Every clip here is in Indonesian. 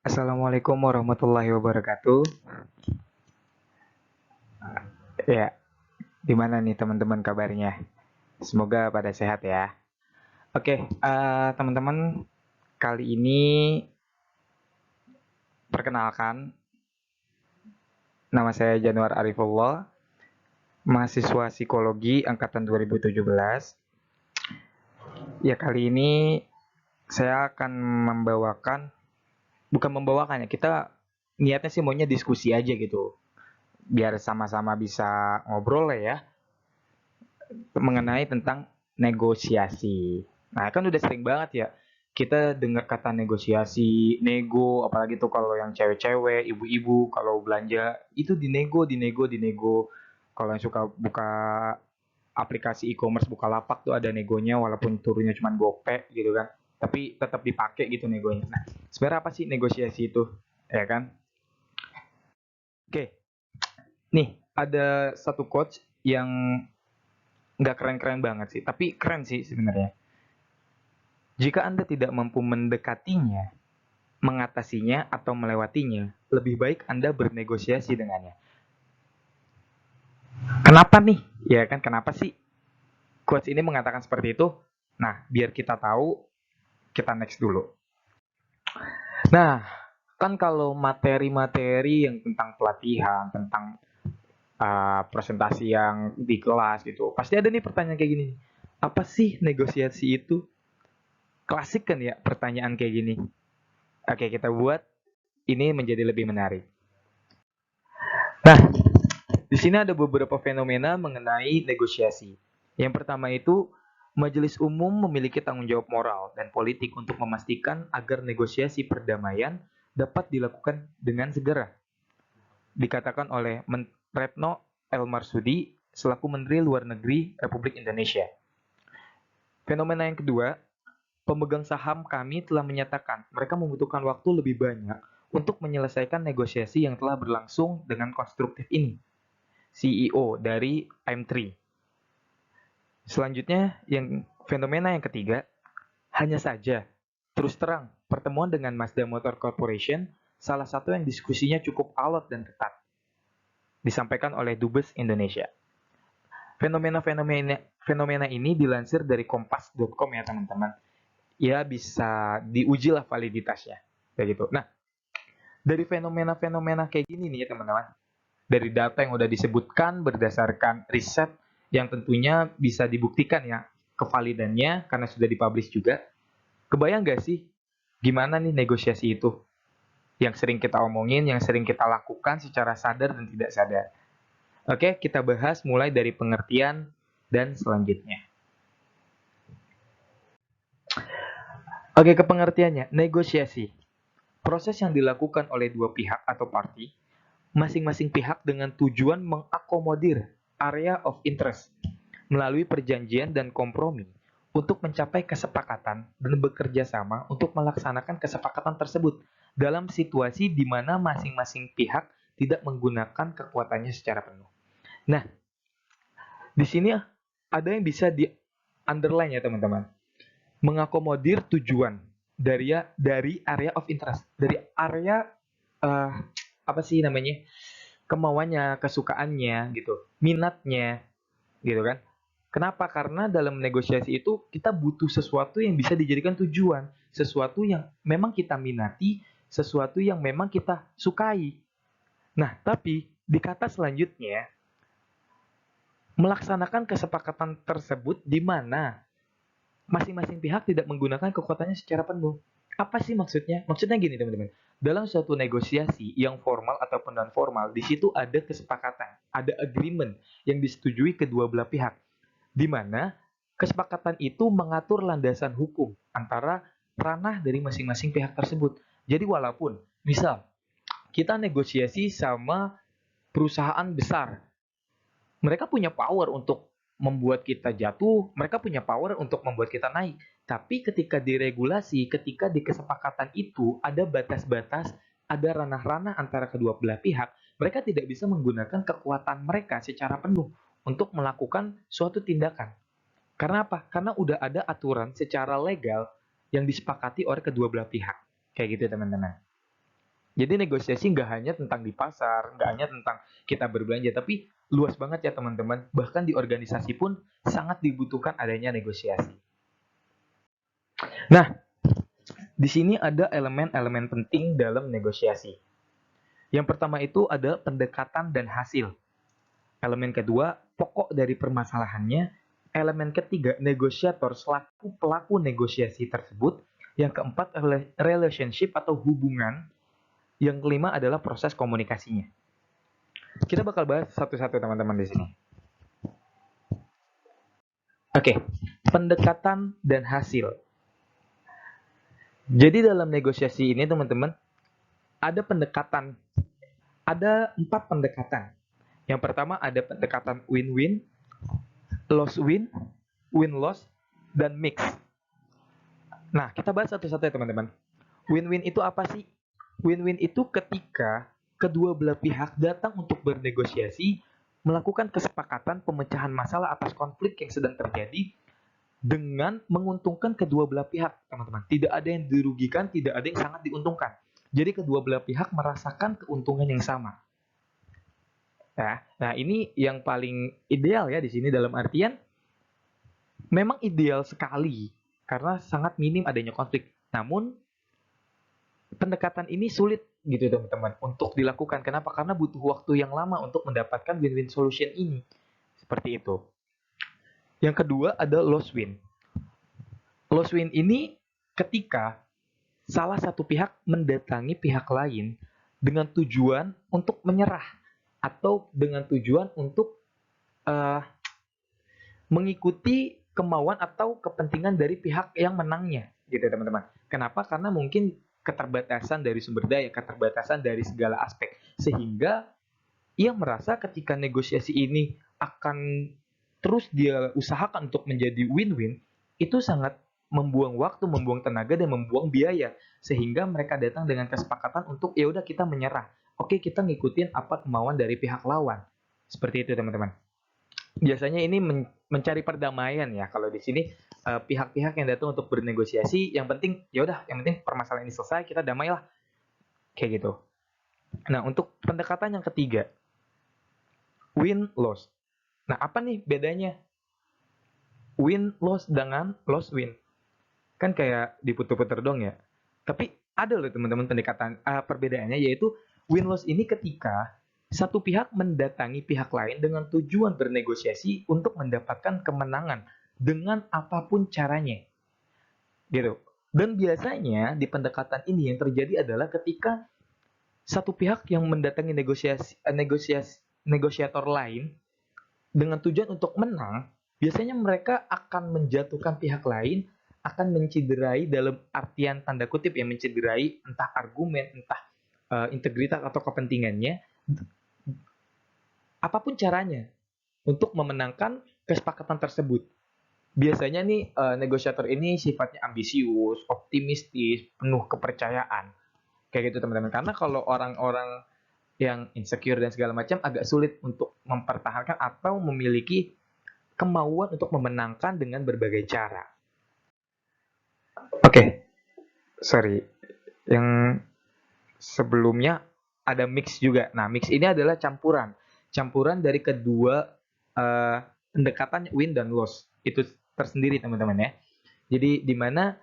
Assalamualaikum warahmatullahi wabarakatuh. Ya, gimana nih teman-teman kabarnya? Semoga pada sehat ya. Oke, teman-teman, kali ini perkenalkan, nama saya Januar Arifullah, mahasiswa psikologi angkatan 2017. Ya, kali ini saya akan bukan membawakan ya, kita niatnya sih maunya diskusi aja gitu. Biar sama-sama bisa ngobrol lah ya, mengenai tentang negosiasi. Nah, kan udah sering banget ya kita dengar kata negosiasi, nego, apalagi tuh kalau yang cewek-cewek, ibu-ibu kalau belanja itu dinego, dinego, dinego. Kalau yang suka buka aplikasi e-commerce Bukalapak tuh ada negonya walaupun turunnya cuma gope gitu kan. Tapi tetap dipakai gitu negonya. Nah, sebenarnya apa sih negosiasi itu? Ya kan? Oke, nih ada satu quotes yang nggak keren-keren banget sih, tapi keren sih sebenarnya. Jika Anda tidak mampu mendekatinya, mengatasinya, atau melewatinya, lebih baik Anda bernegosiasi dengannya. Kenapa nih? Ya kan, kenapa sih quotes ini mengatakan seperti itu? Nah, biar kita tahu, kita next dulu. Nah, kan kalau materi-materi yang tentang pelatihan, tentang presentasi yang di kelas gitu, pasti ada nih pertanyaan kayak gini. Apa sih negosiasi itu? Klasik kan ya pertanyaan kayak gini. Oke, kita buat ini menjadi lebih menarik. Nah, di sini ada beberapa fenomena mengenai negosiasi. Yang pertama itu, majelis umum memiliki tanggung jawab moral dan politik untuk memastikan agar negosiasi perdamaian dapat dilakukan dengan segera. Dikatakan oleh Retno El Marsudi selaku Menteri Luar Negeri Republik Indonesia. Fenomena yang kedua, pemegang saham kami telah menyatakan mereka membutuhkan waktu lebih banyak untuk menyelesaikan negosiasi yang telah berlangsung dengan konstruktif ini. CEO dari M3. Selanjutnya, fenomena yang ketiga, hanya saja, terus terang, pertemuan dengan Mazda Motor Corporation salah satu yang diskusinya cukup alot dan ketat, disampaikan oleh Dubes Indonesia. Fenomena ini dilansir dari kompas.com ya teman-teman. Ya bisa diuji lah validitasnya. Kayak gitu. Nah, dari fenomena-fenomena kayak gini nih ya teman-teman, dari data yang udah disebutkan berdasarkan riset yang tentunya bisa dibuktikan ya kevalidannya karena sudah dipublish juga. Kebayang nggak sih gimana nih negosiasi itu? Yang sering kita omongin, yang sering kita lakukan secara sadar dan tidak sadar. Oke, kita bahas mulai dari pengertian dan selanjutnya. Oke, ke pengertiannya. Negosiasi. Proses yang dilakukan oleh dua pihak atau parti, masing-masing pihak dengan tujuan mengakomodir area of interest melalui perjanjian dan kompromi untuk mencapai kesepakatan dan bekerja sama untuk melaksanakan kesepakatan tersebut dalam situasi di mana masing-masing pihak tidak menggunakan kekuatannya secara penuh. Nah, di sini ada yang bisa di underline ya teman-teman. Mengakomodir tujuan dari area of interest, dari area uh, apa sih namanya? Kemauannya, kesukaannya gitu, minatnya gitu kan. Kenapa? Karena dalam negosiasi itu kita butuh sesuatu yang bisa dijadikan tujuan, sesuatu yang memang kita minati, sesuatu yang memang kita sukai. Nah, tapi di kata selanjutnya, melaksanakan kesepakatan tersebut di mana masing-masing pihak tidak menggunakan kekuatannya secara penuh. Apa sih maksudnya? Maksudnya gini teman-teman, dalam suatu negosiasi yang formal ataupun non formal, di situ ada kesepakatan, ada agreement yang disetujui kedua belah pihak, di mana kesepakatan itu mengatur landasan hukum antara ranah dari masing-masing pihak tersebut. Jadi walaupun misal kita negosiasi sama perusahaan besar, mereka punya power untuk membuat kita jatuh, mereka punya power untuk membuat kita naik. Tapi ketika diregulasi, ketika di kesepakatan itu ada batas-batas, ada ranah-ranah antara kedua belah pihak, mereka tidak bisa menggunakan kekuatan mereka secara penuh untuk melakukan suatu tindakan. Karena apa? Karena udah ada aturan secara legal yang disepakati oleh kedua belah pihak. Kayak gitu teman-teman. Jadi negosiasi nggak hanya tentang di pasar, nggak hanya tentang kita berbelanja, tapi luas banget ya teman-teman. Bahkan di organisasi pun sangat dibutuhkan adanya negosiasi. Nah, di sini ada elemen-elemen penting dalam negosiasi. Yang pertama itu ada pendekatan dan hasil. Elemen kedua, pokok dari permasalahannya. Elemen ketiga, negosiator selaku pelaku negosiasi tersebut. Yang keempat, relationship atau hubungan. Yang kelima adalah proses komunikasinya. Kita bakal bahas satu-satu teman-teman di sini. Oke, pendekatan dan hasil. Jadi dalam negosiasi ini teman-teman, ada pendekatan. Ada 4 pendekatan. Yang pertama ada pendekatan win-win, loss-win, win-loss, dan mix. Nah, kita bahas satu-satu ya teman-teman. Win-win itu apa sih? Win-win itu ketika kedua belah pihak datang untuk bernegosiasi, melakukan kesepakatan pemecahan masalah atas konflik yang sedang terjadi dengan menguntungkan kedua belah pihak, teman-teman. Tidak ada yang dirugikan, tidak ada yang sangat diuntungkan. Jadi kedua belah pihak merasakan keuntungan yang sama. Nah, ini yang paling ideal ya di sini dalam artian memang ideal sekali karena sangat minim adanya konflik. Namun pendekatan ini sulit gitu teman-teman untuk dilakukan. Kenapa? Karena butuh waktu yang lama untuk mendapatkan win-win solution ini. Seperti itu. Yang kedua ada loss win. Loss win ini ketika salah satu pihak mendatangi pihak lain dengan tujuan untuk menyerah atau dengan tujuan untuk mengikuti kemauan atau kepentingan dari pihak yang menangnya, gitu teman-teman. Kenapa? Karena mungkin keterbatasan dari sumber daya, keterbatasan dari segala aspek, sehingga ia merasa ketika negosiasi ini akan terus dia usahakan untuk menjadi win-win, itu sangat membuang waktu, membuang tenaga, dan membuang biaya, sehingga mereka datang dengan kesepakatan untuk ya udah kita menyerah. Oke, kita ngikutin apa kemauan dari pihak lawan. Seperti itu teman-teman. Biasanya ini mencari perdamaian ya. Kalau di sini pihak-pihak yang datang untuk bernegosiasi, yang penting ya udah, yang penting permasalahan ini selesai, kita damailah. Kayak gitu. Nah, untuk pendekatan yang ketiga, win loss. Nah, apa nih bedanya win loss dengan loss win? Kan kayak diputer-puter dong ya. Tapi ada loh teman-teman pendekatan perbedaannya, yaitu win loss ini ketika satu pihak mendatangi pihak lain dengan tujuan bernegosiasi untuk mendapatkan kemenangan dengan apapun caranya. Gitu. Dan biasanya di pendekatan ini yang terjadi adalah ketika satu pihak yang mendatangi negosiator lain dengan tujuan untuk menang, biasanya mereka akan menjatuhkan pihak lain, akan menciderai dalam artian tanda kutip ya, menciderai entah argumen, entah integritas atau kepentingannya, apapun caranya untuk memenangkan kesepakatan tersebut. Biasanya nih negosiator ini sifatnya ambisius, optimistis, penuh kepercayaan. Kayak gitu teman-teman. Karena kalau orang-orang yang insecure dan segala macam agak sulit untuk mempertahankan atau memiliki kemauan untuk memenangkan dengan berbagai cara. Oke, sorry. Yang sebelumnya ada mix juga. Nah, mix ini adalah campuran. Campuran dari kedua pendekatan win dan loss. Itu tersendiri teman-teman ya. Jadi di mana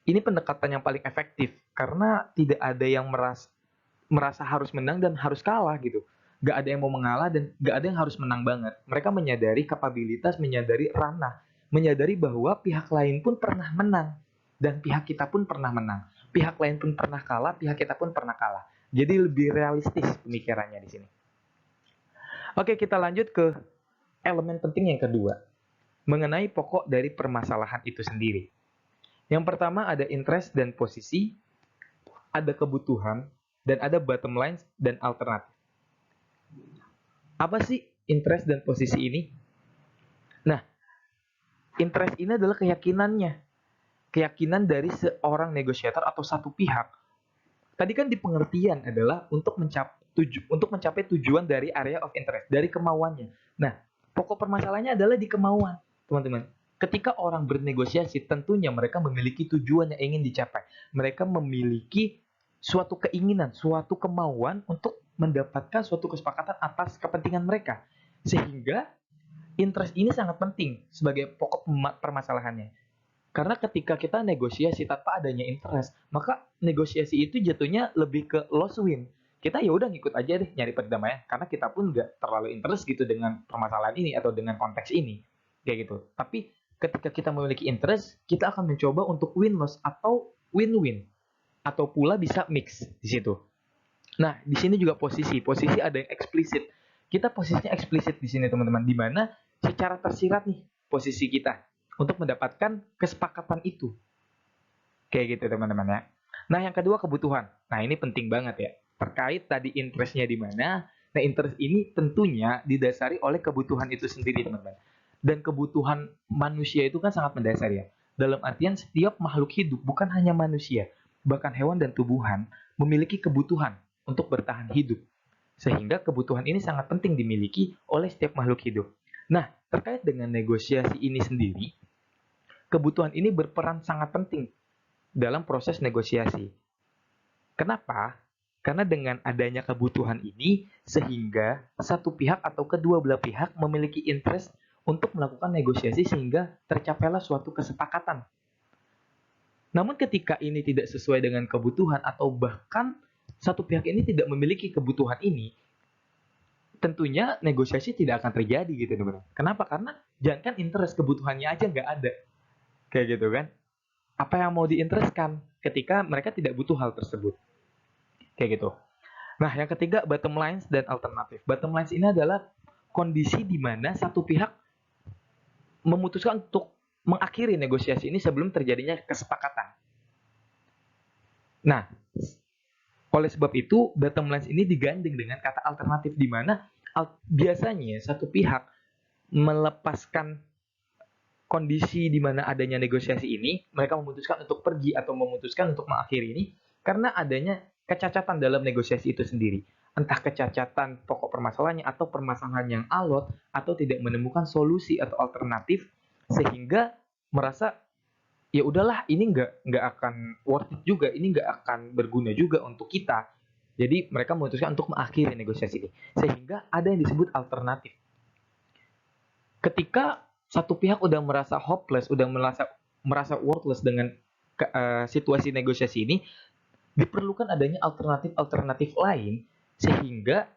ini pendekatan yang paling efektif karena tidak ada yang merasa harus menang dan harus kalah gitu. Gak ada yang mau mengalah dan gak ada yang harus menang banget. Mereka menyadari kapabilitas, menyadari ranah, menyadari bahwa pihak lain pun pernah menang dan pihak kita pun pernah menang. Pihak lain pun pernah kalah, pihak kita pun pernah kalah. Jadi lebih realistis pemikirannya di sini. Oke, kita lanjut ke elemen penting yang kedua, mengenai pokok dari permasalahan itu sendiri. Yang pertama ada interest dan posisi, ada kebutuhan, dan ada bottom line dan alternatif. Apa sih interest dan posisi ini? Nah, interest ini adalah keyakinannya. Keyakinan dari seorang negosiator atau satu pihak. Tadi kan di pengertian adalah untuk mencapai tujuan dari area of interest, dari kemauannya. Nah, pokok permasalahannya adalah di kemauan, teman-teman. Ketika orang bernegosiasi, tentunya mereka memiliki tujuan yang ingin dicapai. Mereka memiliki suatu keinginan, suatu kemauan untuk mendapatkan suatu kesepakatan atas kepentingan mereka. Sehingga interest ini sangat penting sebagai pokok permasalahannya. Karena ketika kita negosiasi tanpa adanya interest, maka negosiasi itu jatuhnya lebih ke loss win. Kita ya udah ngikut aja deh nyari perdamaian, karena kita pun nggak terlalu interest gitu dengan permasalahan ini atau dengan konteks ini, kayak gitu. Tapi ketika kita memiliki interest, kita akan mencoba untuk win loss atau win-win, atau pula bisa mix di situ. Nah, di sini juga posisi ada yang eksplisit. Kita posisinya eksplisit di sini teman-teman, di mana secara tersirat nih posisi kita untuk mendapatkan kesepakatan itu. Kayak gitu teman-teman ya. Nah, yang kedua kebutuhan. Nah, ini penting banget ya. Terkait tadi interestnya di mana. Nah, interest ini tentunya didasari oleh kebutuhan itu sendiri teman-teman. Dan kebutuhan manusia itu kan sangat mendasar ya. Dalam artian setiap makhluk hidup, bukan hanya manusia, bahkan hewan dan tumbuhan memiliki kebutuhan untuk bertahan hidup. Sehingga kebutuhan ini sangat penting dimiliki oleh setiap makhluk hidup. Nah, terkait dengan negosiasi ini sendiri, kebutuhan ini berperan sangat penting dalam proses negosiasi. Kenapa? Karena dengan adanya kebutuhan ini, sehingga satu pihak atau kedua belah pihak memiliki interest untuk melakukan negosiasi sehingga tercapailah suatu kesepakatan. Namun ketika ini tidak sesuai dengan kebutuhan atau bahkan satu pihak ini tidak memiliki kebutuhan ini, tentunya negosiasi tidak akan terjadi gitu teman-teman. Kenapa? Karena jangankan interest, kebutuhannya aja nggak ada. Kayak gitu kan. Apa yang mau diinterestkan ketika mereka tidak butuh hal tersebut. Kayak gitu. Nah, yang ketiga bottom lines dan alternatif. Bottom lines ini adalah kondisi di mana satu pihak memutuskan untuk mengakhiri negosiasi ini sebelum terjadinya kesepakatan. Nah, oleh sebab itu bottom lines ini digandeng dengan kata alternatif di mana biasanya satu pihak melepaskan kondisi di mana adanya negosiasi ini, mereka memutuskan untuk pergi atau memutuskan untuk mengakhiri ini karena adanya kecacatan dalam negosiasi itu sendiri. Entah kecacatan pokok permasalahannya atau permasalahan yang alot atau tidak menemukan solusi atau alternatif sehingga merasa ya udahlah ini nggak akan worth it juga, ini nggak akan berguna juga untuk kita. Jadi mereka memutuskan untuk mengakhiri negosiasi ini sehingga ada yang disebut alternatif. Ketika satu pihak udah merasa hopeless, udah merasa worthless dengan situasi negosiasi ini, diperlukan adanya alternatif lain sehingga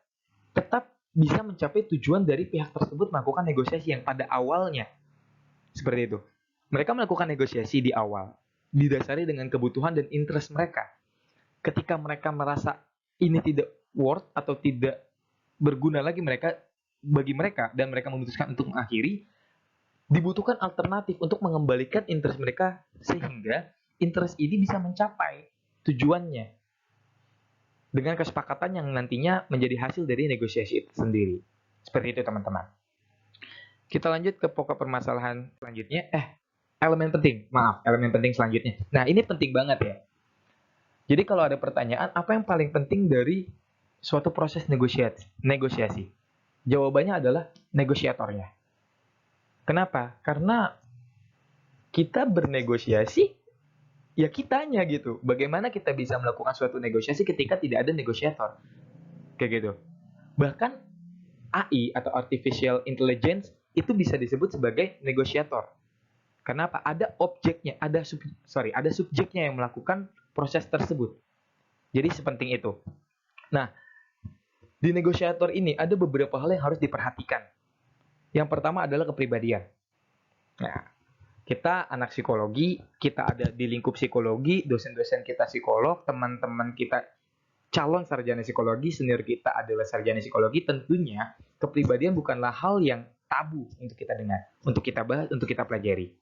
tetap bisa mencapai tujuan dari pihak tersebut melakukan negosiasi yang pada awalnya seperti itu. Mereka melakukan negosiasi di awal didasari dengan kebutuhan dan interest mereka. Ketika mereka merasa ini tidak worth atau tidak berguna lagi bagi mereka dan mereka memutuskan untuk mengakhiri, dibutuhkan alternatif untuk mengembalikan interest mereka sehingga interest ini bisa mencapai tujuannya dengan kesepakatan yang nantinya menjadi hasil dari negosiasi itu sendiri. Seperti itu teman-teman. Kita lanjut ke pokok permasalahan selanjutnya. Elemen penting selanjutnya. Nah, ini penting banget ya. Jadi kalau ada pertanyaan, apa yang paling penting dari suatu proses negosiasi? Jawabannya adalah negosiatornya. Kenapa? Karena kita bernegosiasi, ya kitanya gitu. Bagaimana kita bisa melakukan suatu negosiasi ketika tidak ada negosiator? Kayak gitu. Bahkan AI atau Artificial Intelligence itu bisa disebut sebagai negosiator. Kenapa? Ada objeknya, ada subjeknya yang melakukan proses tersebut. Jadi sepenting itu. Nah, di negosiator ini ada beberapa hal yang harus diperhatikan. Yang pertama adalah kepribadian. Nah, kita anak psikologi, kita ada di lingkup psikologi, dosen-dosen kita psikolog, teman-teman kita calon sarjana psikologi, senior kita adalah sarjana psikologi, tentunya kepribadian bukanlah hal yang tabu untuk kita dengar, untuk kita bahas, untuk kita pelajari.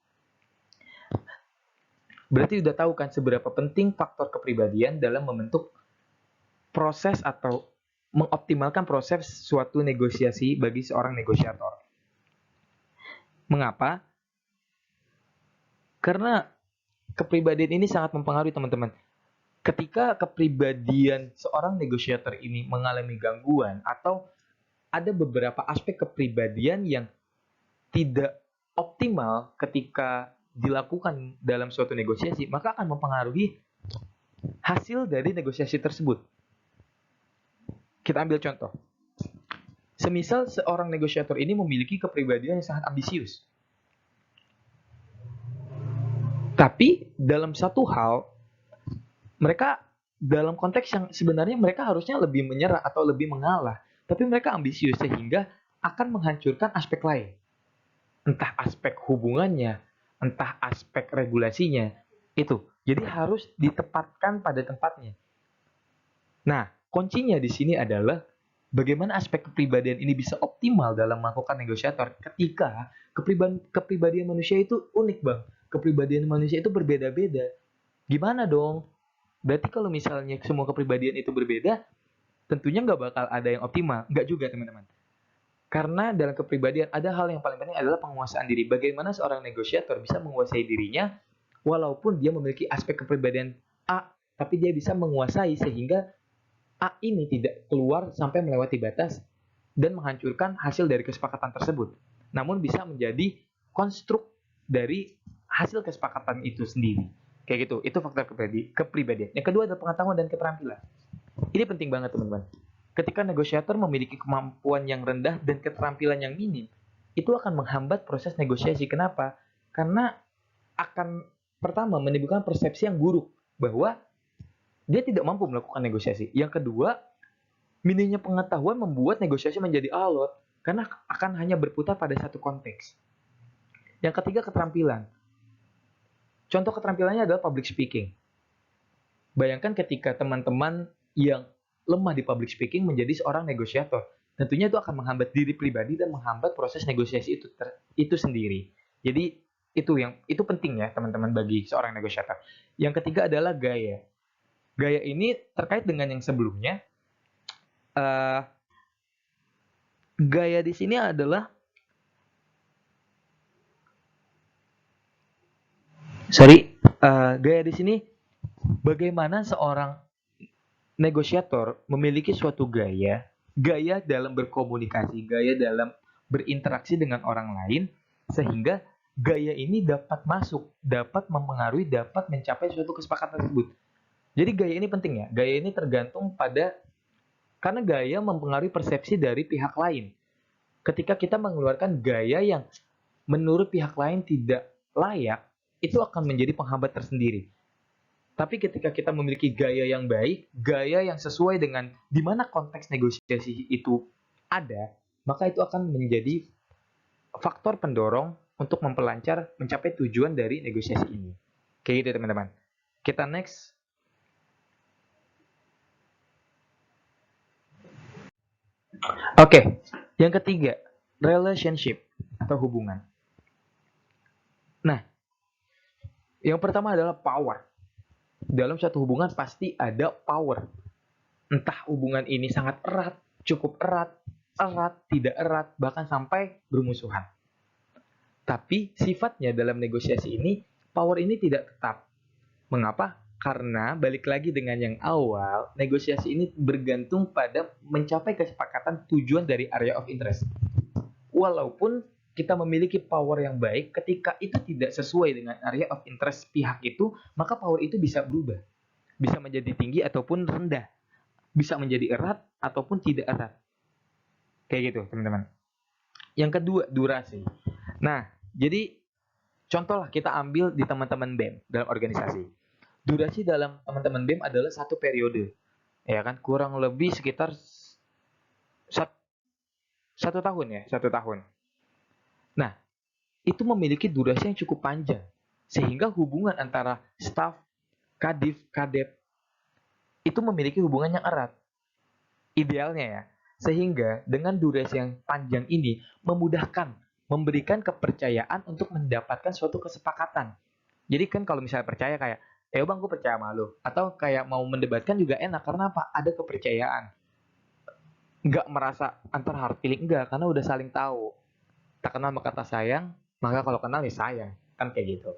Berarti udah tahu kan seberapa penting faktor kepribadian dalam membentuk proses atau mengoptimalkan proses suatu negosiasi bagi seorang negosiator. Mengapa? Karena kepribadian ini sangat mempengaruhi teman-teman. Ketika kepribadian seorang negosiator ini mengalami gangguan atau ada beberapa aspek kepribadian yang tidak optimal ketika dilakukan dalam suatu negosiasi, maka akan mempengaruhi hasil dari negosiasi tersebut. Kita ambil contoh. Semisal seorang negosiator ini memiliki kepribadian yang sangat ambisius. Tapi dalam satu hal, mereka dalam konteks yang sebenarnya mereka harusnya lebih menyerah atau lebih mengalah. Tapi mereka ambisius sehingga akan menghancurkan aspek lain. Entah aspek hubungannya, entah aspek regulasinya. Itu. Jadi harus ditempatkan pada tempatnya. Nah, kuncinya di sini adalah bagaimana aspek kepribadian ini bisa optimal dalam melakukan negosiator ketika kepribadian manusia itu unik, Bang. Kepribadian manusia itu berbeda-beda. Gimana dong? Berarti kalau misalnya semua kepribadian itu berbeda, tentunya nggak bakal ada yang optimal. Nggak juga, teman-teman. Karena dalam kepribadian ada hal yang paling penting adalah penguasaan diri. Bagaimana seorang negosiator bisa menguasai dirinya walaupun dia memiliki aspek kepribadian A, tapi dia bisa menguasai sehingga A ini tidak keluar sampai melewati batas dan menghancurkan hasil dari kesepakatan tersebut. Namun bisa menjadi konstruk dari hasil kesepakatan itu sendiri. Kayak gitu, itu faktor kepribadian. Yang kedua adalah pengetahuan dan keterampilan. Ini penting banget, teman-teman. Ketika negosiator memiliki kemampuan yang rendah dan keterampilan yang minim, itu akan menghambat proses negosiasi. Kenapa? Karena akan pertama menimbulkan persepsi yang buruk bahwa dia tidak mampu melakukan negosiasi. Yang kedua, minimnya pengetahuan membuat negosiasi menjadi alot karena akan hanya berputar pada satu konteks. Yang ketiga, keterampilan. Contoh keterampilannya adalah public speaking. Bayangkan ketika teman-teman yang lemah di public speaking menjadi seorang negosiator. Tentunya itu akan menghambat diri pribadi dan menghambat proses negosiasi itu sendiri. Jadi itu penting ya teman-teman bagi seorang negosiator. Yang ketiga adalah gaya. Gaya ini terkait dengan yang sebelumnya. Gaya di sini adalah gaya di sini bagaimana seorang negosiator memiliki suatu gaya dalam berkomunikasi, gaya dalam berinteraksi dengan orang lain, sehingga gaya ini dapat masuk, dapat mempengaruhi, dapat mencapai suatu kesepakatan tersebut. Jadi gaya ini penting ya, gaya ini tergantung pada, karena gaya mempengaruhi persepsi dari pihak lain. Ketika kita mengeluarkan gaya yang menurut pihak lain tidak layak, itu akan menjadi penghambat tersendiri. Tapi ketika kita memiliki gaya yang baik, gaya yang sesuai dengan di mana konteks negosiasi itu ada, maka itu akan menjadi faktor pendorong untuk memperlancar mencapai tujuan dari negosiasi ini. Kayak gitu teman-teman. Kita next. Oke, yang ketiga, relationship atau hubungan. Nah, yang pertama adalah power. Dalam suatu hubungan pasti ada power. Entah hubungan ini sangat erat, cukup erat, tidak erat, bahkan sampai bermusuhan. Tapi sifatnya dalam negosiasi ini, power ini tidak tetap. Mengapa? Karena balik lagi dengan yang awal, negosiasi ini bergantung pada mencapai kesepakatan tujuan dari area of interest. Walaupun kita memiliki power yang baik, ketika itu tidak sesuai dengan area of interest pihak itu, maka power itu bisa berubah. Bisa menjadi tinggi ataupun rendah. Bisa menjadi erat ataupun tidak erat. Kayak gitu, teman-teman. Yang kedua, durasi. Nah, jadi contoh lah kita ambil di teman-teman BEM dalam organisasi. Durasi dalam teman-teman BEM adalah satu periode. Ya kan, kurang lebih sekitar satu tahun ya, 1 tahun. Nah, itu memiliki durasi yang cukup panjang. Sehingga hubungan antara staf, kadif, kadep, itu memiliki hubungan yang erat. Idealnya ya. Sehingga dengan durasi yang panjang ini memudahkan, memberikan kepercayaan untuk mendapatkan suatu kesepakatan. Jadi kan kalau misalnya percaya kayak, bang gue percaya sama lo. Atau kayak mau mendebatkan juga enak. Karena apa? Ada kepercayaan. Nggak merasa antar hard feeling. Enggak, karena udah saling tahu. Tak kenal maka kata sayang, maka kalau kenal ya sayang. Kan kayak gitu.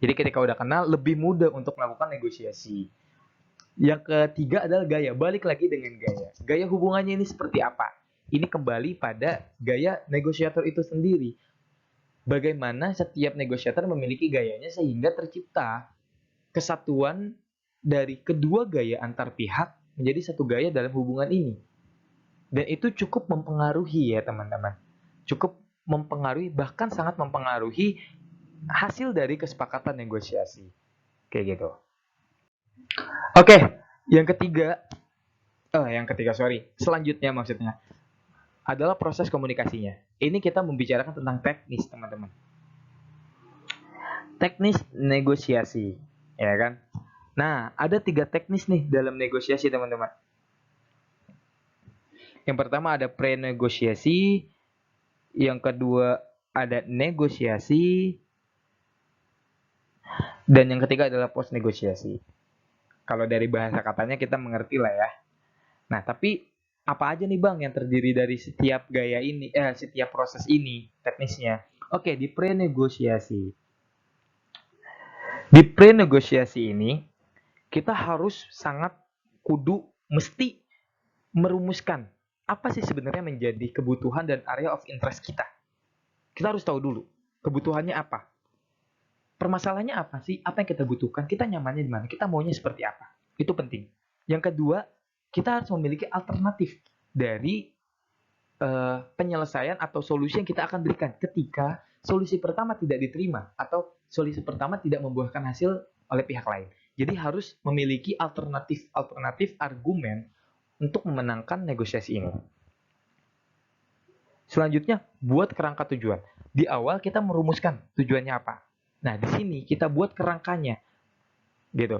Jadi ketika udah kenal, lebih mudah untuk melakukan negosiasi. Yang ketiga adalah gaya. Balik lagi dengan gaya. Gaya hubungannya ini seperti apa? Ini kembali pada gaya negosiator itu sendiri. Bagaimana setiap negosiator memiliki gayanya sehingga tercipta kesatuan dari kedua gaya antar pihak menjadi satu gaya dalam hubungan ini. Dan itu cukup mempengaruhi ya teman-teman. Cukup mempengaruhi, bahkan sangat mempengaruhi hasil dari kesepakatan negosiasi. Kayak gitu. Oke, selanjutnya maksudnya adalah proses komunikasinya. Ini kita membicarakan tentang teknis, teman-teman. Teknis negosiasi, ya kan? Nah, ada 3 teknis nih dalam negosiasi, teman-teman. Yang pertama ada pre-negosiasi, yang kedua ada negosiasi, dan yang ketiga adalah post-negosiasi. Kalau dari bahasa katanya kita mengerti lah ya. Nah, tapi apa aja nih Bang yang terdiri dari setiap gaya ini, setiap proses ini, teknisnya? Oke, di pre-negosiasi. Di pre-negosiasi ini, kita harus sangat mesti merumuskan apa sih sebenarnya menjadi kebutuhan dan area of interest kita. Kita harus tahu dulu kebutuhannya apa. Permasalahannya apa sih? Apa yang kita butuhkan? Kita nyamannya di mana? Kita maunya seperti apa? Itu penting. Yang kedua, kita harus memiliki alternatif dari penyelesaian atau solusi yang kita akan berikan ketika solusi pertama tidak diterima atau solusi pertama tidak membuahkan hasil oleh pihak lain. Jadi harus memiliki alternatif argumen untuk memenangkan negosiasi ini. Selanjutnya, buat kerangka tujuan. Di awal kita merumuskan tujuannya apa. Nah, di sini kita buat kerangkanya. Gitu.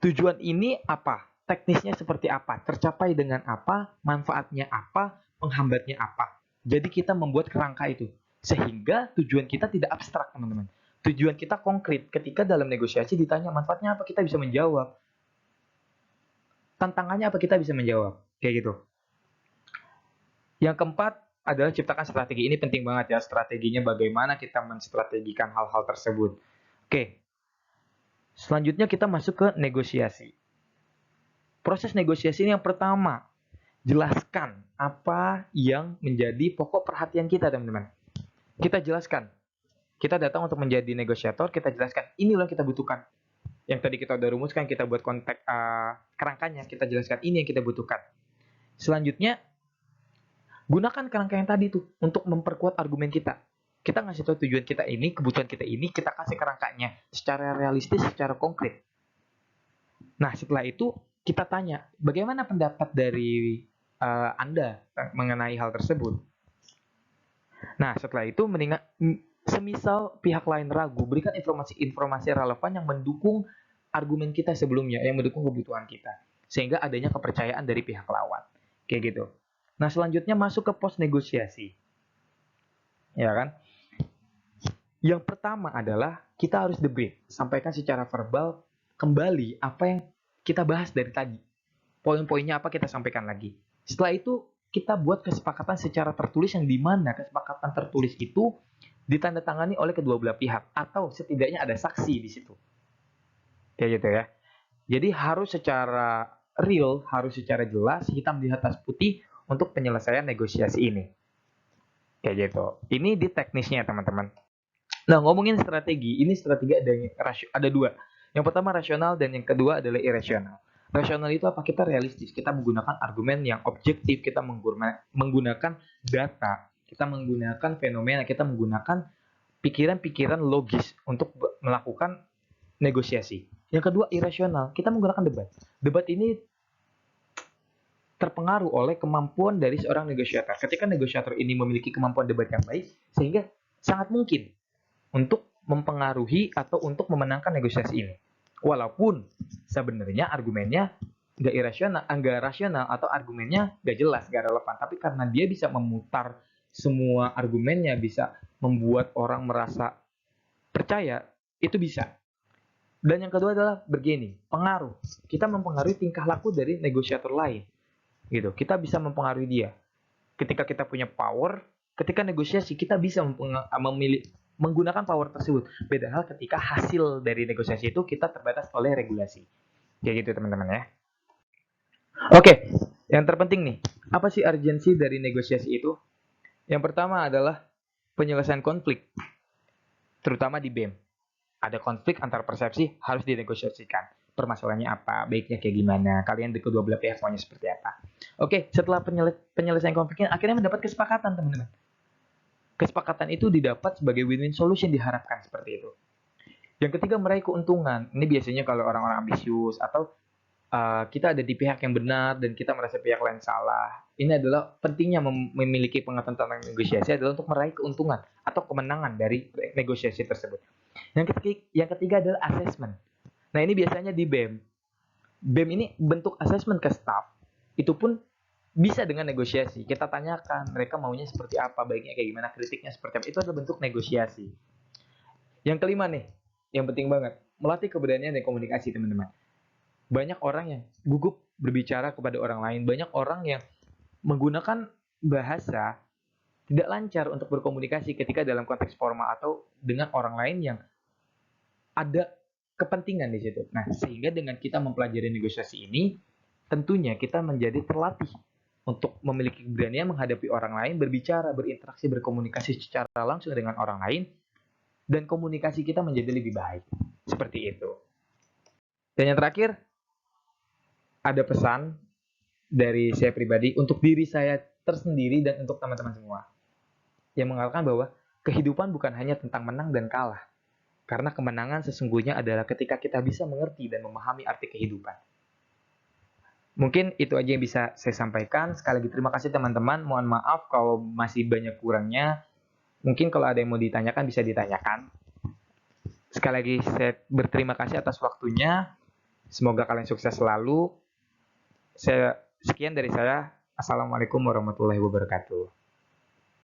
Tujuan ini apa? Teknisnya seperti apa? Tercapai dengan apa? Manfaatnya apa? Penghambatnya apa? Jadi kita membuat kerangka itu. Sehingga tujuan kita tidak abstrak, teman-teman. Tujuan kita konkret. Ketika dalam negosiasi ditanya manfaatnya apa, kita bisa menjawab. Tantangannya apa, kita bisa menjawab. Kayak gitu. Yang keempat adalah ciptakan strategi. Ini penting banget ya, strateginya bagaimana kita menstrategikan hal-hal tersebut. Oke. Selanjutnya kita masuk ke negosiasi. Proses negosiasi ini yang pertama, jelaskan apa yang menjadi pokok perhatian kita, teman-teman. Kita jelaskan. Kita datang untuk menjadi negosiator, kita jelaskan ini loh yang kita butuhkan. Yang tadi kita udah rumuskan, kita buat konteks kerangkanya, kita jelaskan ini yang kita butuhkan. Selanjutnya, gunakan kerangka yang tadi tuh untuk memperkuat argumen kita. Kita ngasih tahu tujuan kita ini, kebutuhan kita ini, kita kasih kerangkanya secara realistis, secara konkret. Nah, setelah itu kita tanya, bagaimana pendapat dari Anda mengenai hal tersebut? Nah, setelah itu semisal pihak lain ragu, berikan informasi relevan yang mendukung argumen kita sebelumnya, yang mendukung kebutuhan kita. Sehingga adanya kepercayaan dari pihak lawan. Kayak gitu. Nah, selanjutnya masuk ke pos negosiasi. Ya kan? Yang pertama adalah kita harus debrief, sampaikan secara verbal kembali apa yang kita bahas dari tadi. Poin-poinnya apa kita sampaikan lagi. Setelah itu kita buat kesepakatan secara tertulis yang dimana kesepakatan tertulis itu ditandatangani oleh kedua belah pihak atau setidaknya ada saksi di situ. Kayak gitu ya. Jadi harus secara real, harus secara jelas, hitam di atas putih untuk penyelesaian negosiasi ini. Kayak gitu. Ini di teknisnya, teman-teman. Nah, ngomongin strategi, ini strategi ada 2. Yang pertama rasional dan yang kedua adalah irasional. Rasional itu apa? Kita realistis, kita menggunakan argumen yang objektif, kita menggunakan data, kita menggunakan fenomena, kita menggunakan pikiran-pikiran logis untuk melakukan negosiasi. Yang kedua irasional, kita menggunakan debat. Debat ini terpengaruh oleh kemampuan dari seorang negosiator. Ketika negosiator ini memiliki kemampuan debat yang baik, sehingga sangat mungkin untuk mempengaruhi atau untuk memenangkan negosiasi ini. Walaupun sebenarnya argumennya nggak rasional atau argumennya nggak jelas, nggak relevan. Tapi karena dia bisa memutar semua argumennya, bisa membuat orang merasa percaya, itu bisa. Dan yang kedua adalah begini, pengaruh. Kita mempengaruhi tingkah laku dari negosiator lain. Gitu. Kita bisa mempengaruhi dia. Ketika kita punya power, ketika negosiasi kita bisa menggunakan power tersebut. Beda hal ketika hasil dari negosiasi itu kita terbatas oleh regulasi. Kayak gitu teman-teman ya. Oke, yang terpenting nih, apa sih urgensi dari negosiasi itu? Yang pertama adalah penyelesaian konflik, terutama di BEM. Ada konflik antar persepsi harus dinegosiasikan. permasalahannya apa, baiknya kayak gimana, kalian di kedua belah pihak maunya seperti apa. Oke, setelah penyelesaian konfliknya, akhirnya mendapat kesepakatan, teman-teman. Kesepakatan itu didapat sebagai win-win solution, diharapkan seperti itu. Yang ketiga, meraih keuntungan. Ini biasanya kalau orang-orang ambisius atau kita ada di pihak yang benar dan kita merasa pihak lain salah. Ini adalah pentingnya memiliki pengetahuan tentang negosiasi adalah untuk meraih keuntungan atau kemenangan dari negosiasi tersebut. Yang ketiga adalah assessment. Nah, ini biasanya di BEM. BEM ini bentuk assessment ke staff. Itu pun bisa dengan negosiasi. Kita tanyakan mereka maunya seperti apa, baiknya kayak gimana, kritiknya seperti apa. Itu adalah bentuk negosiasi. Yang kelima nih, yang penting banget, melatih keberanian dan komunikasi, teman-teman. Banyak orang yang gugup berbicara kepada orang lain, banyak orang yang menggunakan bahasa tidak lancar untuk berkomunikasi ketika dalam konteks formal atau dengan orang lain yang ada kepentingan di situ. Nah, sehingga dengan kita mempelajari negosiasi ini, tentunya kita menjadi terlatih untuk memiliki keberanian menghadapi orang lain, berbicara, berinteraksi, berkomunikasi secara langsung dengan orang lain, dan komunikasi kita menjadi lebih baik. Seperti itu. Dan yang terakhir, ada pesan dari saya pribadi untuk diri saya tersendiri dan untuk teman-teman semua. Yang mengatakan bahwa kehidupan bukan hanya tentang menang dan kalah. Karena kemenangan sesungguhnya adalah ketika kita bisa mengerti dan memahami arti kehidupan. Mungkin itu aja yang bisa saya sampaikan. Sekali lagi terima kasih teman-teman. Mohon maaf kalau masih banyak kurangnya. Mungkin kalau ada yang mau ditanyakan bisa ditanyakan. Sekali lagi saya berterima kasih atas waktunya. Semoga kalian sukses selalu. Sekian dari saya. Assalamualaikum warahmatullahi wabarakatuh.